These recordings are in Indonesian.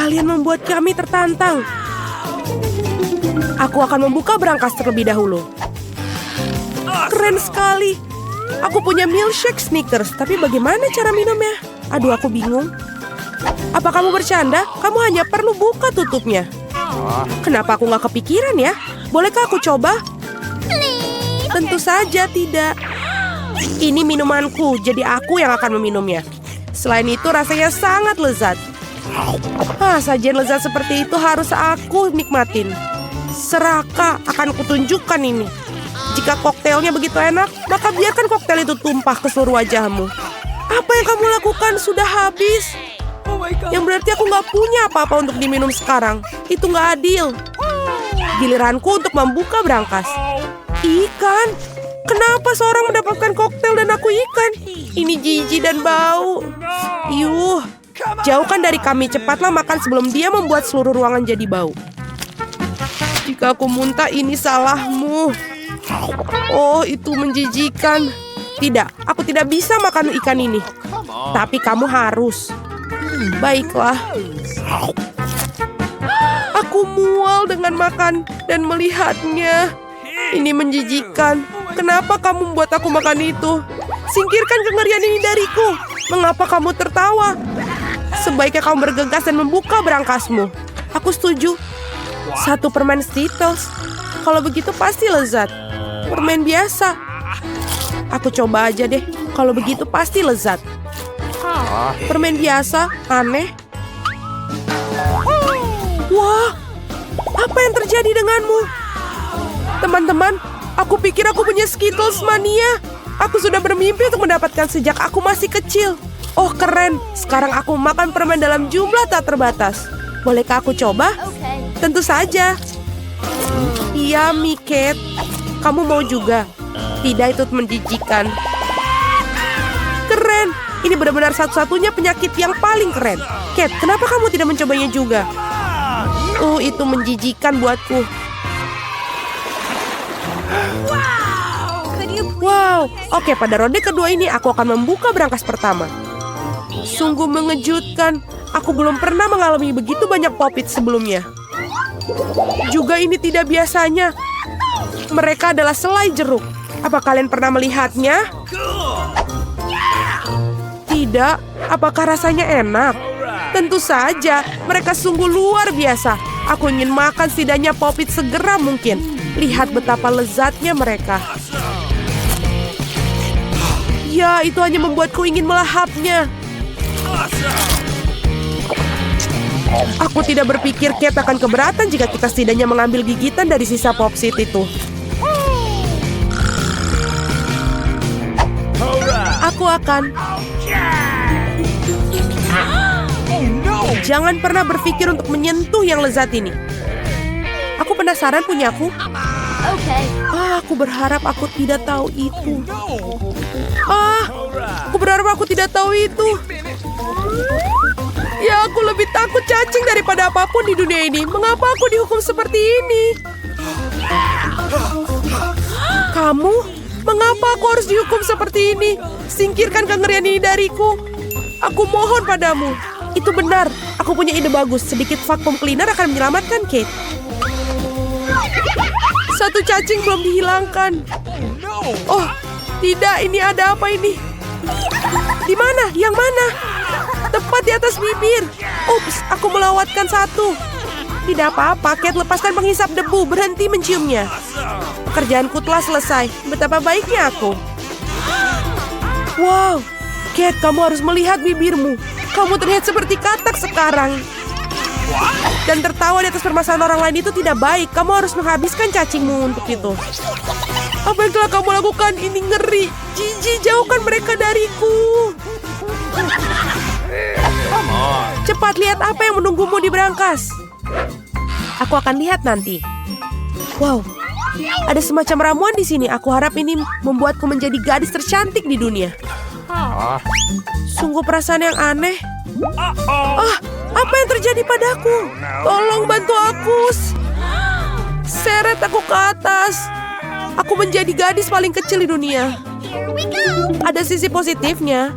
Kalian membuat kami tertantang. Aku akan membuka brankas terlebih dahulu. Keren sekali. Aku punya milkshake Snickers, tapi bagaimana cara minumnya? Aduh, aku bingung. Apa kamu bercanda? Kamu hanya perlu buka tutupnya. Kenapa aku nggak kepikiran ya? Bolehkah aku coba? Tentu saja tidak. Ini minumanku, jadi aku yang akan meminumnya. Selain itu rasanya sangat lezat. Sajian lezat seperti itu harus aku nikmatin. Seraka akan kutunjukkan ini. Jika koktailnya begitu enak, maka biarkan koktail itu tumpah ke seluruh wajahmu. Apa yang kamu lakukan sudah habis. Yang berarti aku nggak punya apa-apa untuk diminum sekarang. Itu nggak adil. Giliranku untuk membuka brankas. Ikan? Kenapa seorang mendapatkan koktail dan aku ikan? Ini jijik dan bau. Yuh, jauhkan dari kami. Cepatlah makan sebelum dia membuat seluruh ruangan jadi bau. Jika aku muntah, ini salahmu. Oh, itu menjijikan. Tidak, aku tidak bisa makan ikan ini. Tapi kamu harus. Baiklah. Aku mual dengan makan dan melihatnya. Ini menjijikan. Kenapa kamu membuat aku makan itu? Singkirkan kengerian ini dariku. Mengapa kamu tertawa? Sebaiknya kamu bergegas dan membuka brankasmu. Aku setuju. 1 permen Skittles. Kalau begitu pasti lezat. Permen biasa. Aku coba aja deh. Kalau begitu pasti lezat. Permen biasa, aneh. Wah, apa yang terjadi denganmu? Teman-teman, aku pikir aku punya Skittles mania. Aku sudah bermimpi untuk mendapatkan sejak aku masih kecil. Oh, keren. Sekarang aku makan permen dalam jumlah tak terbatas. Bolehkah aku coba? Tentu saja. Iya, Kate. Kamu mau juga? Tidak, itu menjijikan. Keren. Ini benar-benar satu-satunya penyakit yang paling keren. Kate, kenapa kamu tidak mencobanya juga? Itu menjijikan buatku. Wow. Oke, pada ronde kedua ini aku akan membuka brankas pertama. Sungguh mengejutkan. Aku belum pernah mengalami begitu banyak popit sebelumnya. Juga ini tidak biasanya. Mereka adalah selai jeruk. Apa kalian pernah melihatnya? Tidak. Apakah rasanya enak? Tentu saja. Mereka sungguh luar biasa. Aku ingin makan setidaknya popit segera mungkin. Lihat betapa lezatnya mereka. Ya, itu hanya membuatku ingin melahapnya. Aku tidak berpikir Kate akan keberatan jika kita setidaknya mengambil gigitan dari sisa popsit itu. Aku akan. Jangan pernah berpikir untuk menyentuh yang lezat ini. Aku penasaran punyaku. Aku berharap aku tidak tahu itu. Aku berharap aku tidak tahu itu. Ya, aku lebih takut cacing daripada apapun di dunia ini. Mengapa aku dihukum seperti ini? Kamu? Mengapa aku harus dihukum seperti ini? Singkirkan kengerian ini dariku. Aku mohon padamu. Itu benar. Aku punya ide bagus. Sedikit vacuum cleaner akan menyelamatkan Kate. 1 cacing belum dihilangkan. Oh, tidak. Ini ada apa ini? Di mana? Yang mana? Tepat di atas bibir. Ups, aku melewatkan 1. Tidak apa-apa, Kate. Lepaskan penghisap debu. Berhenti menciumnya. Pekerjaanku telah selesai. Betapa baiknya aku. Wow, Kate, kamu harus melihat bibirmu. Kamu terlihat seperti katak sekarang. Dan tertawa di atas permasalahan orang lain itu tidak baik. Kamu harus menghabiskan cacingmu untuk itu. Apa yang telah kamu lakukan? Ini ngeri. Jijik, jauhkan mereka dariku. Cepat lihat apa yang menunggumu di brankas. Aku akan lihat nanti. Wow, ada semacam ramuan di sini. Aku harap ini membuatku menjadi gadis tercantik di dunia. Sungguh perasaan yang aneh. Apa yang terjadi padaku? Tolong bantu aku. Seret aku ke atas. Aku menjadi gadis paling kecil di dunia. Ada sisi positifnya.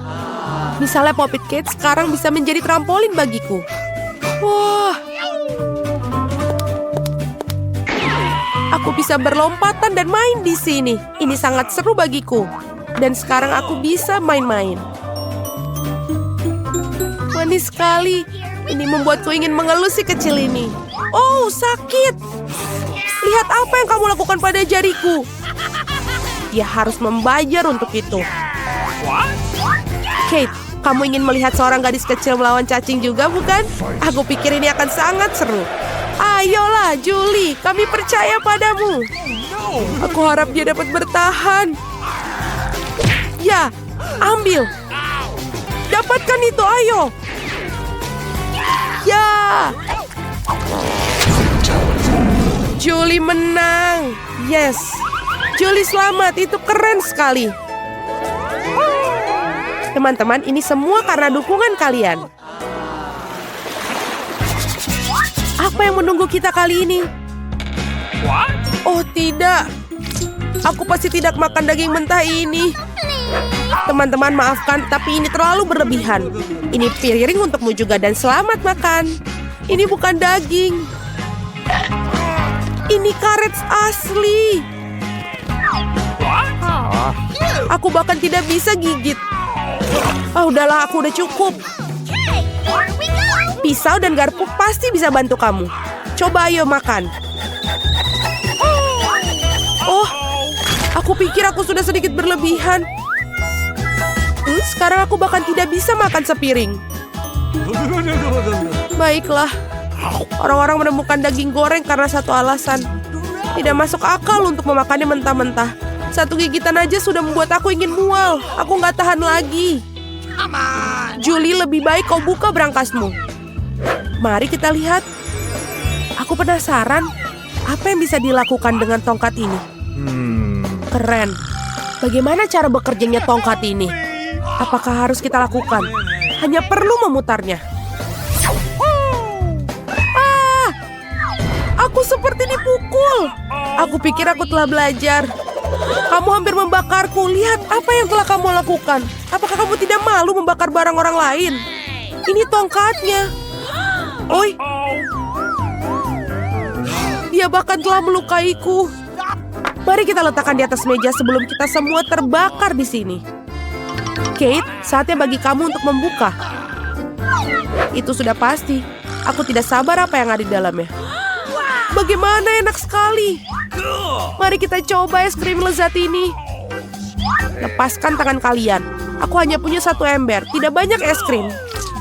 Misalnya Poppet Kate sekarang bisa menjadi trampolin bagiku. Wah, bisa berlompatan dan main di sini. Ini sangat seru bagiku. Dan sekarang aku bisa main-main. Manis sekali. Ini membuatku ingin mengelus si kecil ini. Oh, sakit. Lihat apa yang kamu lakukan pada jariku. Dia harus membayar untuk itu. Kate, kamu ingin melihat seorang gadis kecil melawan cacing juga, bukan? Aku pikir ini akan sangat seru. Ayolah, Julie, kami percaya padamu. Aku harap dia dapat bertahan. Ya, ambil. Dapatkan itu, ayo. Ya. Julie menang. Yes. Julie selamat, itu keren sekali. Teman-teman, ini semua karena dukungan kalian. Apa yang menunggu kita kali ini? Oh tidak. Aku pasti tidak makan daging mentah ini. Teman-teman maafkan, tapi ini terlalu berlebihan. Ini piring untukmu juga dan selamat makan. Ini bukan daging. Ini karet asli. Aku bahkan tidak bisa gigit. Udahlah, aku udah cukup. Pisau dan garpu pasti bisa bantu kamu. Coba ayo makan. Oh, aku pikir aku sudah sedikit berlebihan. Sekarang aku bahkan tidak bisa makan sepiring. Baiklah. Orang-orang menemukan daging goreng karena satu alasan. Tidak masuk akal untuk memakannya mentah-mentah. Satu gigitan aja sudah membuat aku ingin mual. Aku nggak tahan lagi. Julie, lebih baik kau buka berangkasmu. Mari kita lihat. Aku penasaran. Apa yang bisa dilakukan dengan tongkat ini? Keren. Bagaimana cara bekerjanya tongkat ini? Apakah harus kita lakukan? Hanya perlu memutarnya. Aku seperti dipukul. Aku pikir aku telah belajar. Kamu hampir membakarku. Lihat apa yang telah kamu lakukan. Apakah kamu tidak malu membakar barang orang lain? Ini tongkatnya. Oi. Dia bahkan telah melukaiku. Mari kita letakkan di atas meja sebelum kita semua terbakar di sini. Kate, saatnya bagi kamu untuk membuka. Itu sudah pasti. Aku tidak sabar apa yang ada di dalamnya. Bagaimana enak sekali. Mari kita coba es krim lezat ini. Lepaskan tangan kalian. Aku hanya punya satu ember, tidak banyak es krim.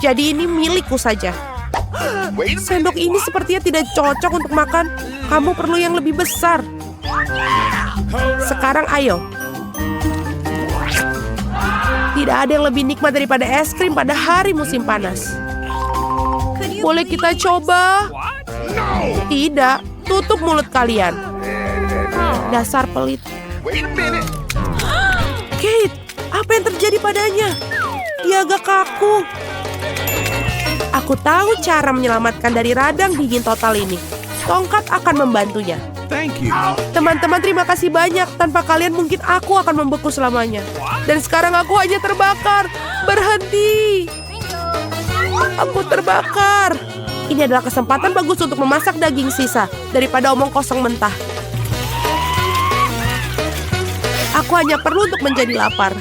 Jadi ini milikku saja. Sendok ini sepertinya tidak cocok untuk makan. Kamu perlu yang lebih besar. Sekarang ayo. Tidak ada yang lebih nikmat daripada es krim pada hari musim panas. Boleh kita coba? Tidak, tutup mulut kalian. Dasar pelit. Kate, apa yang terjadi padanya? Dia agak kaku. Aku tahu cara menyelamatkan dari radang dingin total ini. Tongkat akan membantunya. Teman-teman, terima kasih banyak. Tanpa kalian mungkin aku akan membeku selamanya. Dan sekarang aku hanya terbakar. Berhenti. Aku terbakar. Ini adalah kesempatan bagus untuk memasak daging sisa daripada omong kosong mentah. Aku hanya perlu untuk menjadi lapar.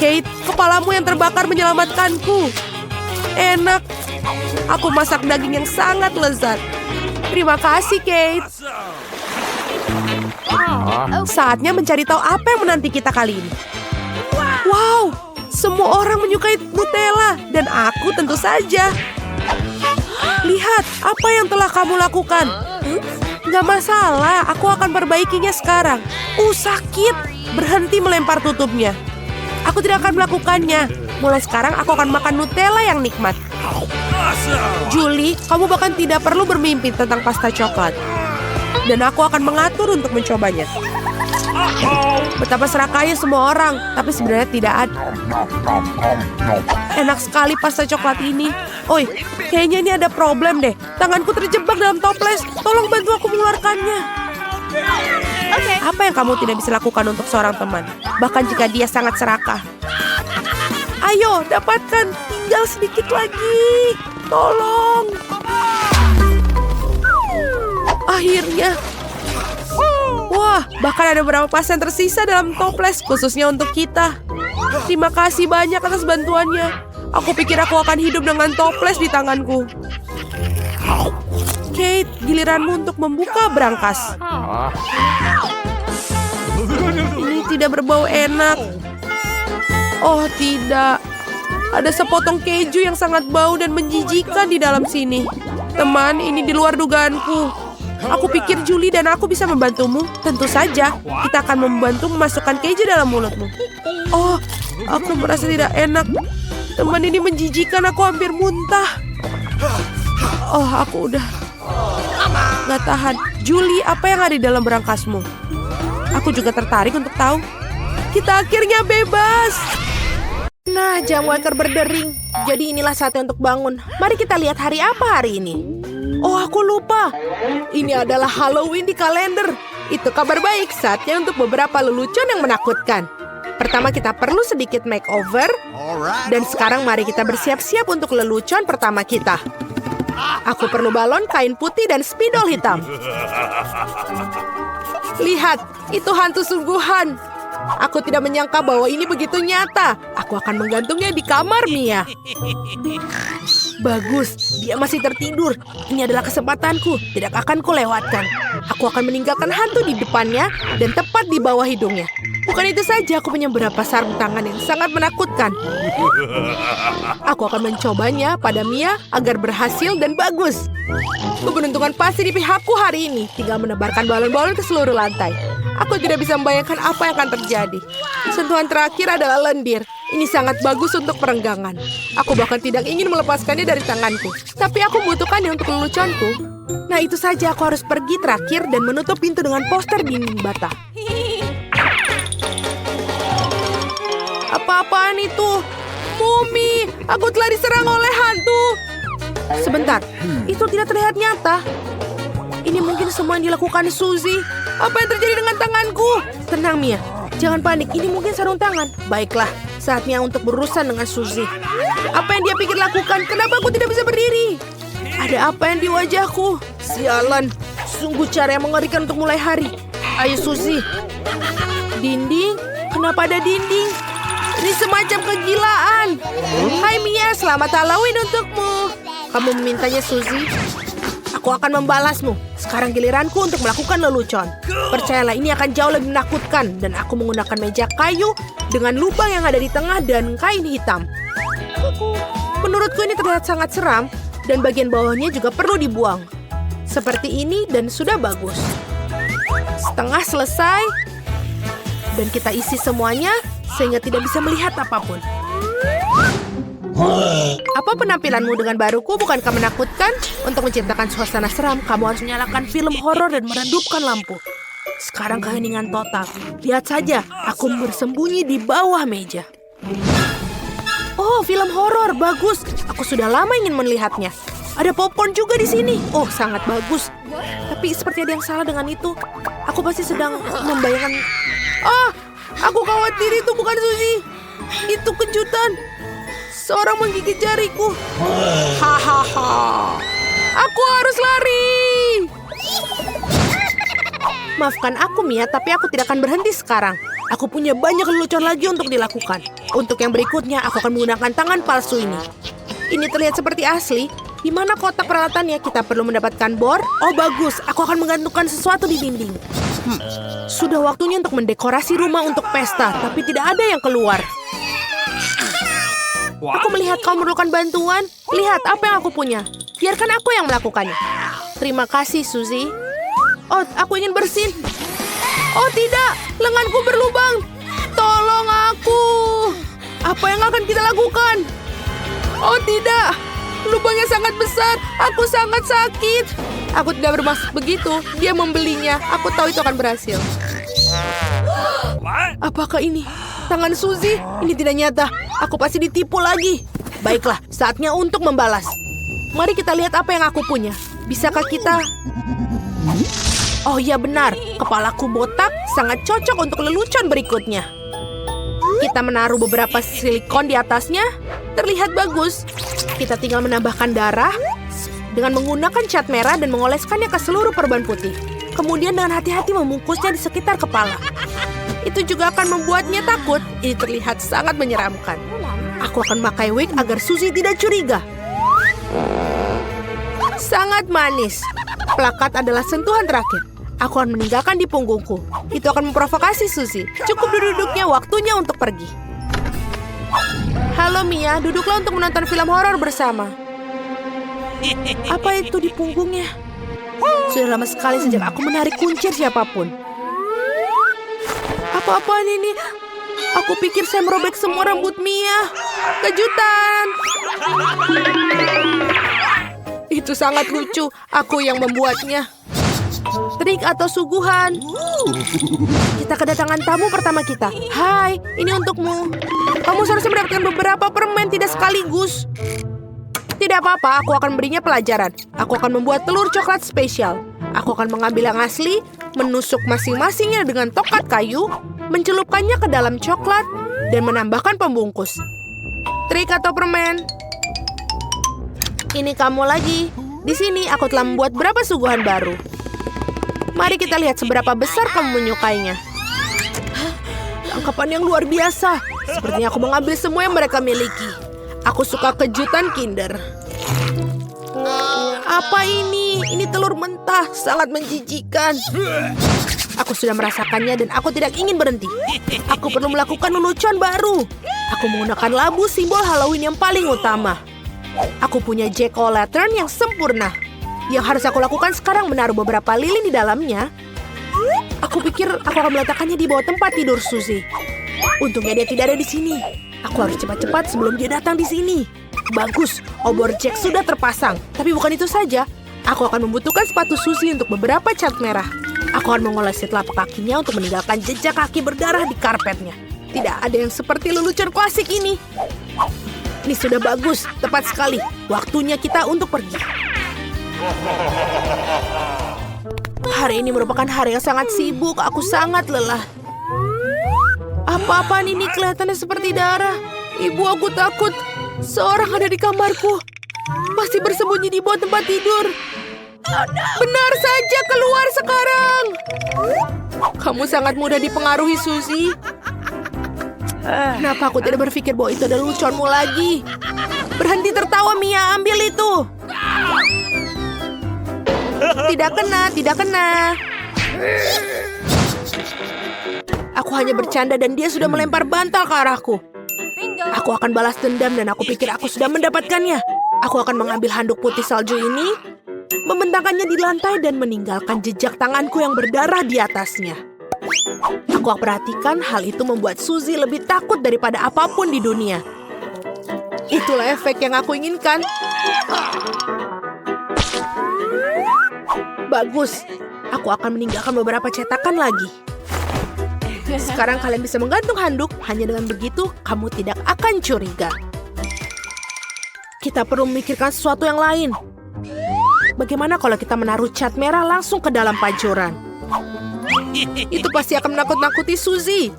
Kate, kepalamu yang terbakar menyelamatkanku. Enak. Aku masak daging yang sangat lezat. Terima kasih, Kate. Saatnya mencari tahu apa yang menanti kita kali ini. Wow, semua orang menyukai Nutella. Dan aku tentu saja. Lihat, apa yang telah kamu lakukan? Nggak masalah, aku akan perbaikinya sekarang. Sakit. Berhenti melempar tutupnya. Aku tidak akan melakukannya. Mulai sekarang aku akan makan Nutella yang nikmat. Julie, kamu bahkan tidak perlu bermimpi tentang pasta coklat. Dan aku akan mengatur untuk mencobanya. Betapa serakahnya semua orang, tapi sebenarnya tidak ada. Enak sekali pasta coklat ini. Oi, kayaknya ini ada problem deh. Tanganku terjebak dalam toples. Tolong bantu aku mengeluarkannya. Apa yang kamu tidak bisa lakukan untuk seorang teman? Bahkan jika dia sangat serakah. Ayo, dapatkan. Tinggal sedikit lagi. Tolong. Akhirnya. Wah, bahkan ada beberapa pasien tersisa dalam toples khususnya untuk kita. Terima kasih banyak atas bantuannya. Aku pikir aku akan hidup dengan toples di tanganku. Kate, giliranmu untuk membuka berangkas. Ini tidak berbau enak. Oh tidak. Ada sepotong keju yang sangat bau dan menjijikan di dalam sini. Teman, ini di luar dugaanku. Aku pikir Julie dan aku bisa membantumu. Tentu saja, kita akan membantu memasukkan keju dalam mulutmu. Oh, aku merasa tidak enak. Teman, ini menjijikan, aku hampir muntah. Oh, aku udah gak tahan. Julie, apa yang ada di dalam berangkasmu? Aku juga tertarik untuk tahu. Kita akhirnya bebas. Nah, jam waker berdering. Jadi inilah saatnya untuk bangun. Mari kita lihat hari apa hari ini. Oh, aku lupa. Ini adalah Halloween di kalender. Itu kabar baik, saatnya untuk beberapa lelucon yang menakutkan. Pertama kita perlu sedikit makeover. Dan sekarang mari kita bersiap-siap untuk lelucon pertama kita. Aku perlu balon, kain putih, dan spidol hitam. Lihat, itu hantu sungguhan. Aku tidak menyangka bahwa ini begitu nyata. Aku akan menggantungnya di kamar Mia. Bagus, dia masih tertidur. Ini adalah kesempatanku, tidak akan kulewatkan. Aku akan meninggalkan hantu di depannya dan tepat di bawah hidungnya. Bukan itu saja, aku punya beberapa sarung tangan yang sangat menakutkan. Aku akan mencobanya pada Mia agar berhasil dan bagus. Keberuntungan pasti di pihakku hari ini. Tinggal menebarkan balon-balon ke seluruh lantai. Aku tidak bisa membayangkan apa yang akan terjadi. Sentuhan terakhir adalah lendir. Ini sangat bagus untuk perenggangan. Aku bahkan tidak ingin melepaskannya dari tanganku. Tapi aku membutuhkannya untuk leluconku. Nah, itu saja, aku harus pergi terakhir dan menutup pintu dengan poster dinding bata. Apa-apaan itu? Mumi, aku telah diserang oleh hantu. Sebentar, itu tidak terlihat nyata. Ini mungkin semua yang dilakukan Suzy. Apa yang terjadi dengan tanganku? Tenang, Mia. Jangan panik, ini mungkin sarung tangan. Baiklah, saatnya untuk berurusan dengan Suzy. Apa yang dia pikir lakukan? Kenapa aku tidak bisa berdiri? Ada apa yang di wajahku? Sialan, sungguh cara yang mengerikan untuk mulai hari. Ayo, Suzy. Dinding? Kenapa ada dinding? Ini semacam kegilaan. Hai Mia, selamat Halloween untukmu. Kamu memintanya, Suzy? Aku akan membalasmu. Sekarang giliranku untuk melakukan lelucon. Percayalah, ini akan jauh lebih menakutkan. Dan aku menggunakan meja kayu dengan lubang yang ada di tengah dan kain hitam. Menurutku ini terlihat sangat seram. Dan bagian bawahnya juga perlu dibuang. Seperti ini dan sudah bagus. Setengah selesai. Dan kita isi semuanya sehingga tidak bisa melihat apapun. Apa penampilanmu dengan baruku bukankah menakutkan? Untuk menciptakan suasana seram, kamu harus menyalakan film horor dan meredupkan lampu. Sekarang keheningan total. Lihat saja, aku bersembunyi di bawah meja. Oh, film horor, bagus. Aku sudah lama ingin melihatnya. Ada popcorn juga di sini. Oh, sangat bagus. Tapi seperti ada yang salah dengan itu. Aku pasti sedang membayangkan... Oh, aku khawatir itu bukan Suzy. Itu kejutan. Seorang menggigit jariku. Hahaha. Aku harus lari. Maafkan aku, Mia, tapi aku tidak akan berhenti sekarang. Aku punya banyak lelucon lagi untuk dilakukan. Untuk yang berikutnya, aku akan menggunakan tangan palsu ini. Ini terlihat seperti asli. Di mana kotak peralatannya? Kita perlu mendapatkan bor. Oh, bagus. Aku akan menggantungkan sesuatu di dinding. Sudah waktunya untuk mendekorasi rumah untuk pesta, tapi tidak ada yang keluar. Aku melihat kau memerlukan bantuan. Lihat apa yang aku punya. Biarkan aku yang melakukannya. Terima kasih, Suzy. Oh, aku ingin bersin. Oh, tidak. Lenganku berlubang. Tolong aku. Apa yang akan kita lakukan? Oh, tidak. Lubangnya sangat besar. Aku sangat sakit. Aku tidak bermaksud begitu. Dia membelinya. Aku tahu itu akan berhasil. Apakah ini tangan Suzy? Ini tidak nyata. Aku pasti ditipu lagi. Baiklah, saatnya untuk membalas. Mari kita lihat apa yang aku punya. Bisakah kita... Oh ya benar, kepalaku botak sangat cocok untuk lelucon berikutnya. Kita menaruh beberapa silikon di atasnya. Terlihat bagus. Kita tinggal menambahkan darah dengan menggunakan cat merah dan mengoleskannya ke seluruh perban putih. kemudian dengan hati-hati membungkusnya di sekitar kepala. Itu juga akan membuatnya takut. Ini terlihat sangat menyeramkan. Aku akan memakai wig agar Suzy tidak curiga. Sangat manis. Plakat adalah sentuhan terakhir. Aku akan meninggalkan di punggungku. Itu akan memprovokasi Suzy. Cukup duduknya, waktunya untuk pergi. Halo Mia, duduklah untuk menonton film horor bersama. Apa itu di punggungnya? Sudah lama sekali sejak aku menarik kuncir siapapun. Apa-apaan ini? Aku pikir saya merobek semua rambut Mia. Kejutan! Itu sangat lucu. Aku yang membuatnya. Trik atau suguhan? Kita kedatangan tamu pertama kita. Hai, ini untukmu. Kamu seharusnya mendapatkan beberapa permen, tidak sekaligus. Tidak apa-apa, aku akan berinya pelajaran. Aku akan membuat telur coklat spesial. Aku akan mengambil yang asli, menusuk masing-masingnya dengan tokat kayu, mencelupkannya ke dalam coklat, dan menambahkan pembungkus. Trik atau permen? Ini kamu lagi. Di sini aku telah membuat beberapa suguhan baru. Mari kita lihat seberapa besar kamu menyukainya. Tangkapan yang luar biasa. Sepertinya aku mengambil semua yang mereka miliki. Aku suka kejutan Kinder. Apa ini? Ini telur mentah, sangat menjijikan. Aku sudah merasakannya dan aku tidak ingin berhenti. Aku perlu melakukan lelucon baru. Aku menggunakan labu, simbol Halloween yang paling utama. Aku punya jack-o'-lantern yang sempurna. Yang harus aku lakukan sekarang menaruh beberapa lilin di dalamnya. Aku pikir aku akan meletakkannya di bawah tempat tidur Suzy. Untungnya dia tidak ada di sini. Aku harus cepat-cepat sebelum dia datang di sini. Bagus, obor Jack sudah terpasang. Tapi bukan itu saja. Aku akan membutuhkan sepatu Suzy untuk beberapa cat merah. Aku akan mengolesi telapak kakinya untuk meninggalkan jejak kaki berdarah di karpetnya. Tidak ada yang seperti lelucon klasik ini. Ini sudah bagus, tepat sekali. Waktunya kita untuk pergi. Hari ini merupakan hari yang sangat sibuk. Aku sangat lelah. Apa-apaan ini kelihatannya seperti darah. Ibu, aku takut. Seorang ada di kamarku. Masih bersembunyi di bawah tempat tidur. Benar saja, keluar sekarang. Kamu sangat mudah dipengaruhi, Suzy. Kenapa aku tidak berpikir bahwa itu adalah leluconmu lagi? Berhenti tertawa, Mia. Ambil itu. Tidak kena, tidak kena. Aku hanya bercanda dan dia sudah melempar bantal ke arahku. Aku akan balas dendam dan aku pikir aku sudah mendapatkannya. Aku akan mengambil handuk putih salju ini, membentangkannya di lantai dan meninggalkan jejak tanganku yang berdarah di atasnya. Aku perhatikan hal itu membuat Suzy lebih takut daripada apapun di dunia. Itulah efek yang aku inginkan. Bagus, aku akan meninggalkan beberapa cetakan lagi. Sekarang kalian bisa menggantung handuk. Hanya dengan begitu, kamu tidak akan curiga. Kita perlu memikirkan sesuatu yang lain. Bagaimana kalau kita menaruh cat merah langsung ke dalam pancuran? Itu pasti akan menakut-nakuti Suzy.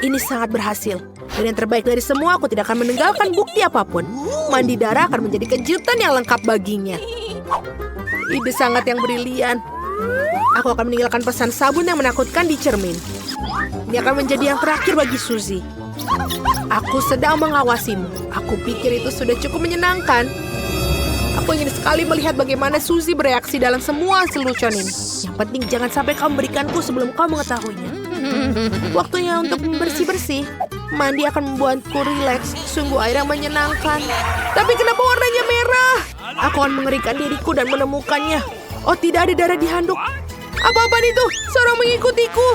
Ini sangat berhasil. Dan yang terbaik dari semua, aku tidak akan meninggalkan bukti apapun. Mandi darah akan menjadi kejutan yang lengkap baginya. Ide sangat yang brilian. Aku akan meninggalkan pesan sabun yang menakutkan di cermin. Ini akan menjadi yang terakhir bagi Suzy. Aku sedang mengawasimu. Aku pikir itu sudah cukup menyenangkan. Aku ingin sekali melihat bagaimana Suzy bereaksi dalam semua lelucon ini. Yang penting jangan sampai kau memberikanku sebelum kau mengetahuinya. Waktunya untuk bersih-bersih. Mandi akan membuatku rileks. Sungguh air yang menyenangkan. Tapi kenapa warnanya merah? Aku akan mengerikan diriku dan menemukannya. Oh, tidak ada darah di handuk. Apa-apaan itu? Seorang mengikutiku.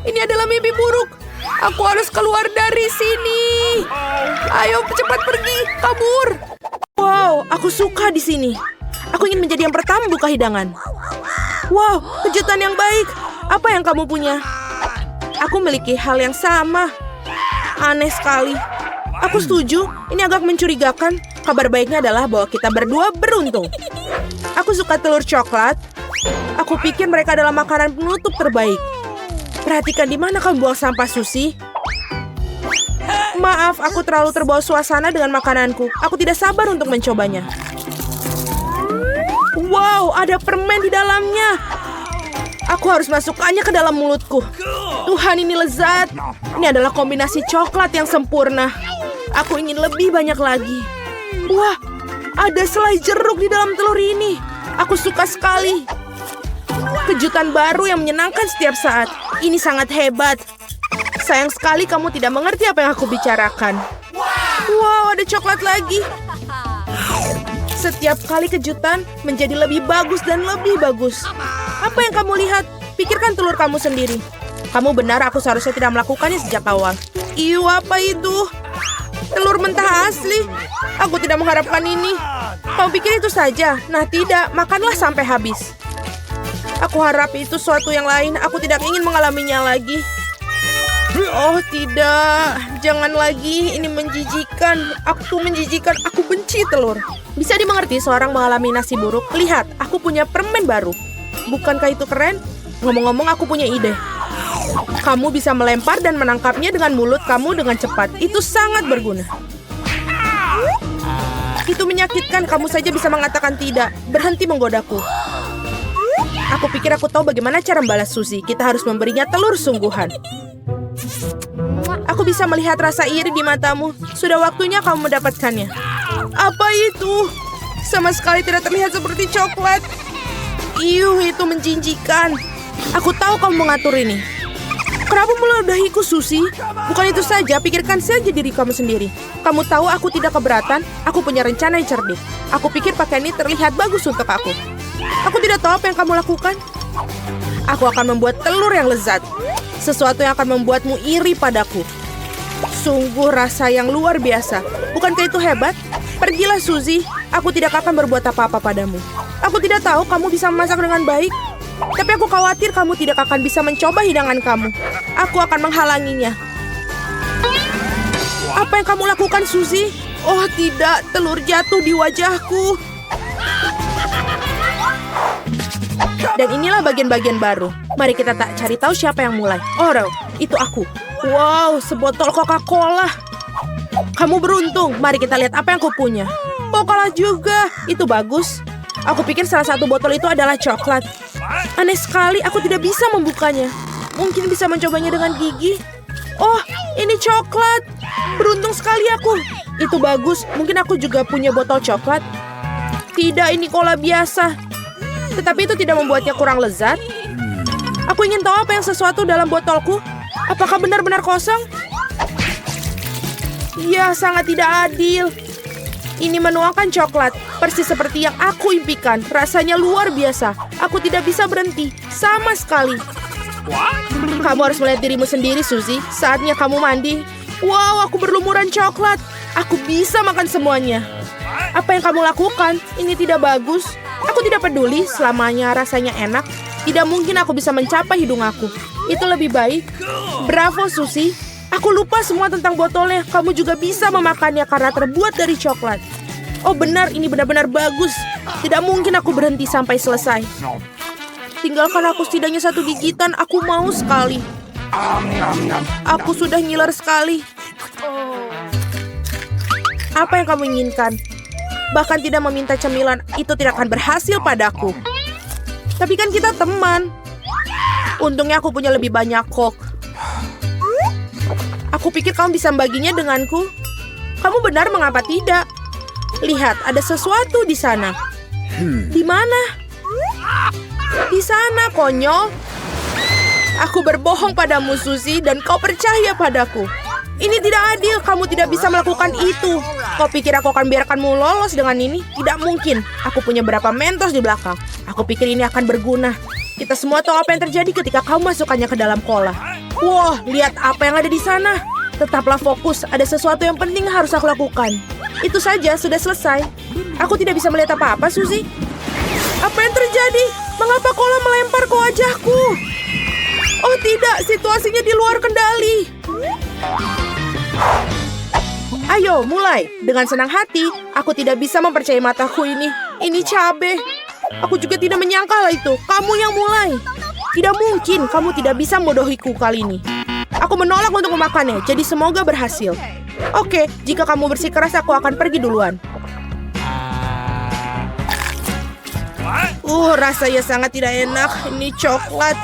Ini adalah mimpi buruk. Aku harus keluar dari sini. Ayo cepat pergi, kabur. Wow, aku suka di sini. Aku ingin menjadi yang pertama buka hidangan. Wow, kejutan yang baik. Apa yang kamu punya? Aku memiliki hal yang sama. Aneh sekali. Aku setuju, ini agak mencurigakan. Kabar baiknya adalah bahwa kita berdua beruntung. Aku suka telur coklat. Aku pikir mereka adalah makanan penutup terbaik. Perhatikan di mana kamu buang sampah, Suzy. Maaf, aku terlalu terbawa suasana dengan makananku. Aku tidak sabar untuk mencobanya. Wow, ada permen di dalamnya. Aku harus masukkannya ke dalam mulutku. Tuhan, ini lezat. Ini adalah kombinasi coklat yang sempurna. Aku ingin lebih banyak lagi. Wah, ada selai jeruk di dalam telur ini. Aku suka sekali. Kejutan baru yang menyenangkan setiap saat. Ini sangat hebat. Sayang sekali kamu tidak mengerti apa yang aku bicarakan. Wow, ada coklat lagi. Setiap kali kejutan menjadi lebih bagus dan lebih bagus. Apa yang kamu lihat? Pikirkan telur kamu sendiri. Kamu benar, aku seharusnya tidak melakukannya sejak awal. Iu, apa itu? Telur mentah asli. Aku tidak mengharapkan ini. Kau pikir itu saja? Nah tidak, makanlah sampai habis. Aku harap itu suatu yang lain. Aku tidak ingin mengalaminya lagi. Oh tidak, jangan lagi. Ini menjijikan. Aku menjijikan. Aku benci telur. Bisa dimengerti seorang mengalami nasib buruk. Lihat, aku punya permen baru. Bukankah itu keren? Ngomong-ngomong, aku punya ide. Kamu bisa melempar dan menangkapnya dengan mulut kamu dengan cepat. Itu sangat berguna. Itu menyakitkan. Kamu saja bisa mengatakan tidak. Berhenti menggodaku. Aku pikir aku tahu bagaimana cara membalas Suzy. Kita harus memberinya telur sungguhan. Aku bisa melihat rasa iri di matamu. Sudah waktunya kamu mendapatkannya. Apa itu? Sama sekali tidak terlihat seperti coklat. Iuh, itu menjijikkan. Aku tahu kamu mengatur ini. Kenapa meludahiku, Suzy? Bukan itu saja, pikirkan saja diri kamu sendiri. Kamu tahu aku tidak keberatan. Aku punya rencana yang cerdik. Aku pikir pakaian ini terlihat bagus untuk aku. Aku tidak tahu apa yang kamu lakukan. Aku akan membuat telur yang lezat. Sesuatu yang akan membuatmu iri padaku. Sungguh rasa yang luar biasa. Bukankah itu hebat? Pergilah, Suzy. Aku tidak akan berbuat apa-apa padamu. Aku tidak tahu kamu bisa memasak dengan baik. Tapi aku khawatir kamu tidak akan bisa mencoba hidangan kamu. Aku akan menghalanginya. Apa yang kamu lakukan, Suzy? Oh tidak, telur jatuh di wajahku. Dan inilah bagian-bagian baru. Mari kita tak cari tahu siapa yang mulai. Oh, itu aku. Wow, sebotol Coca-Cola. Kamu beruntung. Mari kita lihat apa yang kau punya. Kau kalah juga. Itu bagus. Aku pikir salah satu botol itu adalah coklat. Aneh sekali, aku tidak bisa membukanya. Mungkin bisa mencobanya dengan gigi. Oh, ini coklat. Beruntung sekali aku. Itu bagus. Mungkin aku juga punya botol coklat. Tidak, ini cola biasa. Tetapi itu tidak membuatnya kurang lezat. Aku ingin tahu apa yang sesuatu dalam botolku. Apakah benar-benar kosong? Ya, sangat tidak adil. Ini menuangkan coklat, persis seperti yang aku impikan. Rasanya luar biasa. Aku tidak bisa berhenti, sama sekali. Kamu harus melihat dirimu sendiri, Suzy. Saatnya kamu mandi. Wow, aku berlumuran coklat. Aku bisa makan semuanya. Apa yang kamu lakukan? Ini tidak bagus. Aku tidak peduli, selamanya rasanya enak. Tidak mungkin aku bisa mencapai hidung aku. Itu lebih baik. Bravo, Suzy. Aku lupa semua tentang botolnya. Kamu juga bisa memakannya karena terbuat dari coklat. Oh benar, ini benar-benar bagus. Tidak mungkin aku berhenti sampai selesai. Tinggalkan aku setidaknya satu gigitan. Aku mau sekali. Aku sudah ngiler sekali. Apa yang kamu inginkan? Bahkan tidak meminta cemilan, itu tidak akan berhasil padaku. Tapi kan kita teman. Untungnya aku punya lebih banyak Coke. Aku pikir kamu bisa membaginya denganku. Kamu benar, mengapa tidak? Lihat, ada sesuatu di sana. Di mana? Di sana, konyol. Aku berbohong padamu, Suzy, dan kau percaya padaku. Ini tidak adil, kamu tidak bisa melakukan itu. Kau pikir aku akan biarkanmu lolos dengan ini? Tidak mungkin. Aku punya berapa Mentos di belakang. Aku pikir ini akan berguna. Kita semua tahu apa yang terjadi ketika kau masukkannya ke dalam cola. Wah, lihat apa yang ada di sana. Tetaplah fokus, ada sesuatu yang penting harus aku lakukan. Itu saja, sudah selesai. Aku tidak bisa melihat apa-apa, Suzy. Apa yang terjadi? Mengapa cola melempar ke wajahku? Oh tidak, situasinya di luar kendali. Ayo, mulai. Dengan senang hati, aku tidak bisa mempercayai mataku ini. Ini cabai. Aku juga tidak menyangka hal itu. Kamu yang mulai. Tidak mungkin kamu tidak bisa membodohiku kali ini. Aku menolak untuk memakannya, jadi semoga berhasil. Oke, jika kamu bersikeras, aku akan pergi duluan. Rasanya sangat tidak enak. Ini coklat.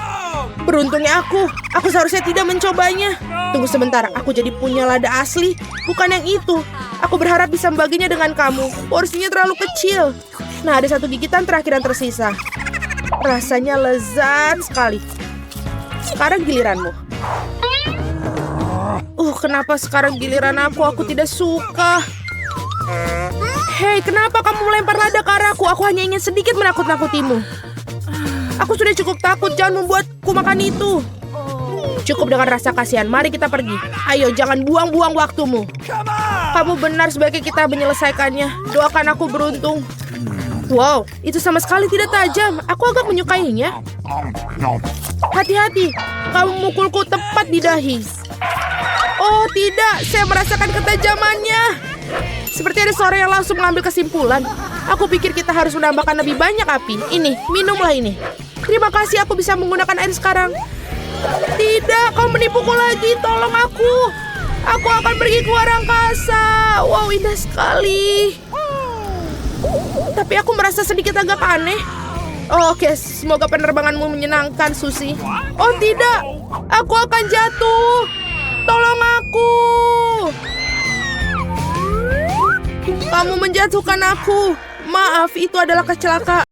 Beruntungnya aku seharusnya tidak mencobanya. Tunggu sebentar, aku jadi punya lada asli. Bukan yang itu. Aku berharap bisa membaginya dengan kamu. Porsinya terlalu kecil. Nah, ada satu gigitan terakhir yang tersisa. Rasanya lezat sekali. Sekarang giliranmu. Kenapa sekarang giliran aku? Aku tidak suka. Hei, kenapa kamu melempar lada ke arahku? Aku hanya ingin sedikit menakut-nakutimu. Aku sudah cukup takut, jangan membuatku makan itu. Cukup dengan rasa kasihan, mari kita pergi. Ayo, jangan buang-buang waktumu. Kamu benar, sebaiknya kita menyelesaikannya. Doakan aku beruntung. Wow, itu sama sekali tidak tajam. Aku agak menyukainya. Hati-hati, kamu memukulku tepat di dahi. Oh tidak, saya merasakan ketajamannya. Seperti ada suara yang langsung mengambil kesimpulan. Aku pikir kita harus menambahkan lebih banyak api. Ini, minumlah ini. Terima kasih, aku bisa menggunakan air sekarang. Tidak, kau menipuku lagi. Tolong aku. Aku akan pergi ke luar angkasa. Wow, indah sekali. Tapi aku merasa sedikit agak aneh. Oke, semoga penerbanganmu menyenangkan, Susi. Oh tidak, aku akan jatuh. Tolong aku. Kamu menjatuhkan aku. Maaf, itu adalah kecelakaan.